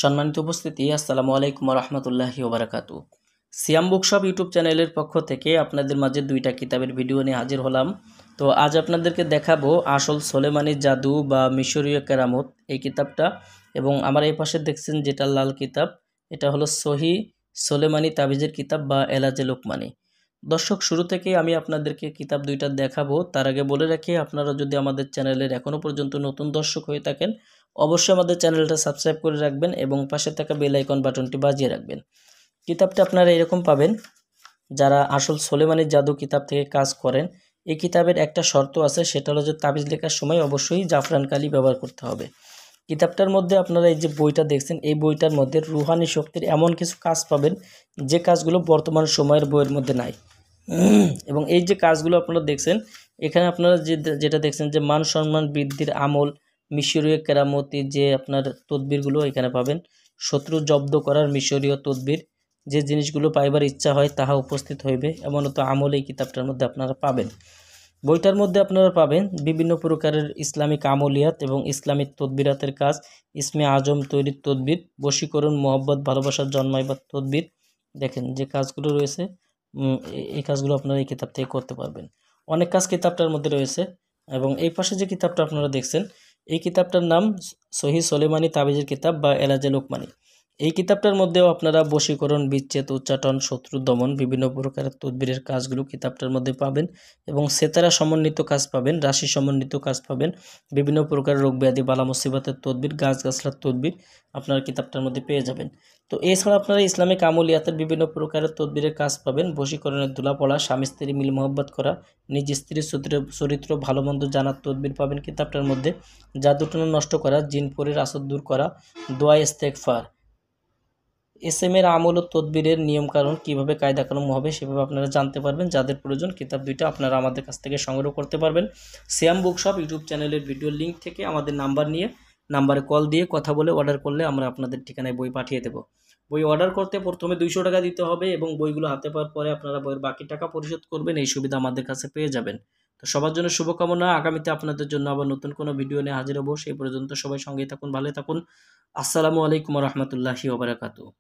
সম্মানিত উপস্থিতি, আসসালামু আলাইকুম রহমতুল্লাহি ওবারাকাতু। সিয়াম বুকশপ ইউটিউব চ্যানেলের পক্ষ থেকে আপনাদের মাঝে দুইটা কিতাবের ভিডিও নিয়ে হাজির হলাম। তো আজ আপনাদেরকে দেখাবো আসল সোলেমানি জাদু বা মিশরীয় কেরামত এই কিতাবটা, এবং আমার এই পাশে দেখছেন যেটা লাল কিতাব, এটা হলো সহি সোলেমানি তাবিজের কিতাব বা এলাজে লোকমানি। দর্শক, শুরু থেকেই আমি আপনাদেরকে কিতাব দুইটা দেখাবো। তার আগে বলে রাখি, আপনারা যদি আমাদের চ্যানেলের এখনও পর্যন্ত নতুন দর্শক হয়ে থাকেন অবশ্যই আমাদের চ্যানেলটা সাবস্ক্রাইব করে রাখবেন এবং পাশে থাকা বেল আইকন বাটনটি বাজিয়ে রাখবেন। কিতাবটা আপনারা এরকম পাবেন, যারা আসল সোলেমানির জাদু কিতাব থেকে কাজ করেন। এই কিতাবের একটা শর্ত আছে, সেটা হলো যে তাবিজ লেখার সময় অবশ্যই জাফরান কালি ব্যবহার করতে হবে। কিতাবটার মধ্যে আপনারা এই যে বইটা দেখছেন, এই বইটার মধ্যে রুহানি শক্তির এমন কিছু কাজ পাবেন যে কাজগুলো বর্তমান সময়ের বইয়ের মধ্যে নাই। এবং এই যে কাজগুলো আপনারা দেখছেন, এখানে আপনারা যেটা দেখছেন যে মান সম্মান বৃদ্ধির আমল, মিশরীয় কেরামতি যে আপনার তদবিরগুলো এখানে পাবেন, শত্রু জব্দ করার মিশরীয় তদবির, যে জিনিসগুলো পাইবার ইচ্ছা হয় তাহা উপস্থিত হইবে, এমনত আমল এই কিতাবটার মধ্যে আপনারা পাবেন। বইটার মধ্যে আপনারা পাবেন বিভিন্ন প্রকারের ইসলামিক আমলিয়াত এবং ইসলামিক তদবিরাতের কাজ, ইসমে আজম তৈরির তদবির, বশীকরণ, মোহব্বত, ভালোবাসার জন্মাইবার তদবির। দেখেন যে কাজগুলো রয়েছে, এই কাজগুলো আপনারা এই কিতাব থেকে করতে পারবেন। অনেক কাজ কিতাবটার মধ্যে রয়েছে। এবং এই পাশে যে কিতাবটা আপনারা দেখছেন, এই কিতাবটার নাম সহি সোলেমানি তাবিজের কিতাব বা এলাজে লোকমানি। এই কিতাবটার মধ্যেও আপনারা বশীকরণ, বিচ্ছেদ, উচ্চাটন, শত্রু দমন, বিভিন্ন প্রকারের তদবিরের কাজগুলো কিতাবটার মধ্যে পাবেন এবং সেতারা সমন্বিত কাজ পাবেন, রাশি সমন্বিত কাজ পাবেন, বিভিন্ন প্রকার রোগ ব্যাধি, বালা মুসিবতের তদবির, গাছগাছলার তদবির আপনারা কিতাবটার মধ্যে পেয়ে যাবেন। তো এছাড়া আপনারা ইসলামিক আমলিয়াতের বিভিন্ন প্রকারের তদবিরের কাজ পাবেন, বশীকরণের ধুলা পড়া, স্বামী স্ত্রী মিল মোহব্বত করা, নিজ স্ত্রীর চরিত্র ভালো মন্দ জানার তদবির পাবেন কিতাবটার মধ্যে, জাদুটনা নষ্ট করা, জিনপুরের আসর দূর করা, দোয়া ইস্তেগফার, এসএমের আমল ও তদবিরের নিয়মকানুন কীভাবে কায়দাকানুন হবে সেভাবে আপনারা জানতে পারবেন। যাদের প্রয়োজন কিতাব দুইটা আপনারা আমাদের কাছ থেকে সংগ্রহ করতে পারবেন। সিয়াম বুকশপ ইউটিউব চ্যানেলের ভিডিও লিঙ্ক থেকে আমাদের নাম্বার নিয়ে নাম্বারে কল দিয়ে কথা বলে অর্ডার করলে আমরা আপনাদের ঠিকানায় বই পাঠিয়ে দেব। বই অর্ডার করতে প্রথমে 200 টাকা দিতে হবে এবং বইগুলো হাতে পাওয়ার পরে আপনারা বইয়ের বাকি টাকা পরিশোধ করবেন। এই সুবিধা আমাদের কাছে পেয়ে যাবেন। তো সবার জন্য শুভকামনা। আগামীতে আপনাদের জন্য আবার নতুন কোনো ভিডিও নিয়ে হাজির হব। সেই পর্যন্ত সবাই সঙ্গেই থাকুন, ভালো থাকুন। আসসালামু আলাইকুম রহমতুল্লাহি ওয়া বারাকাতুহু।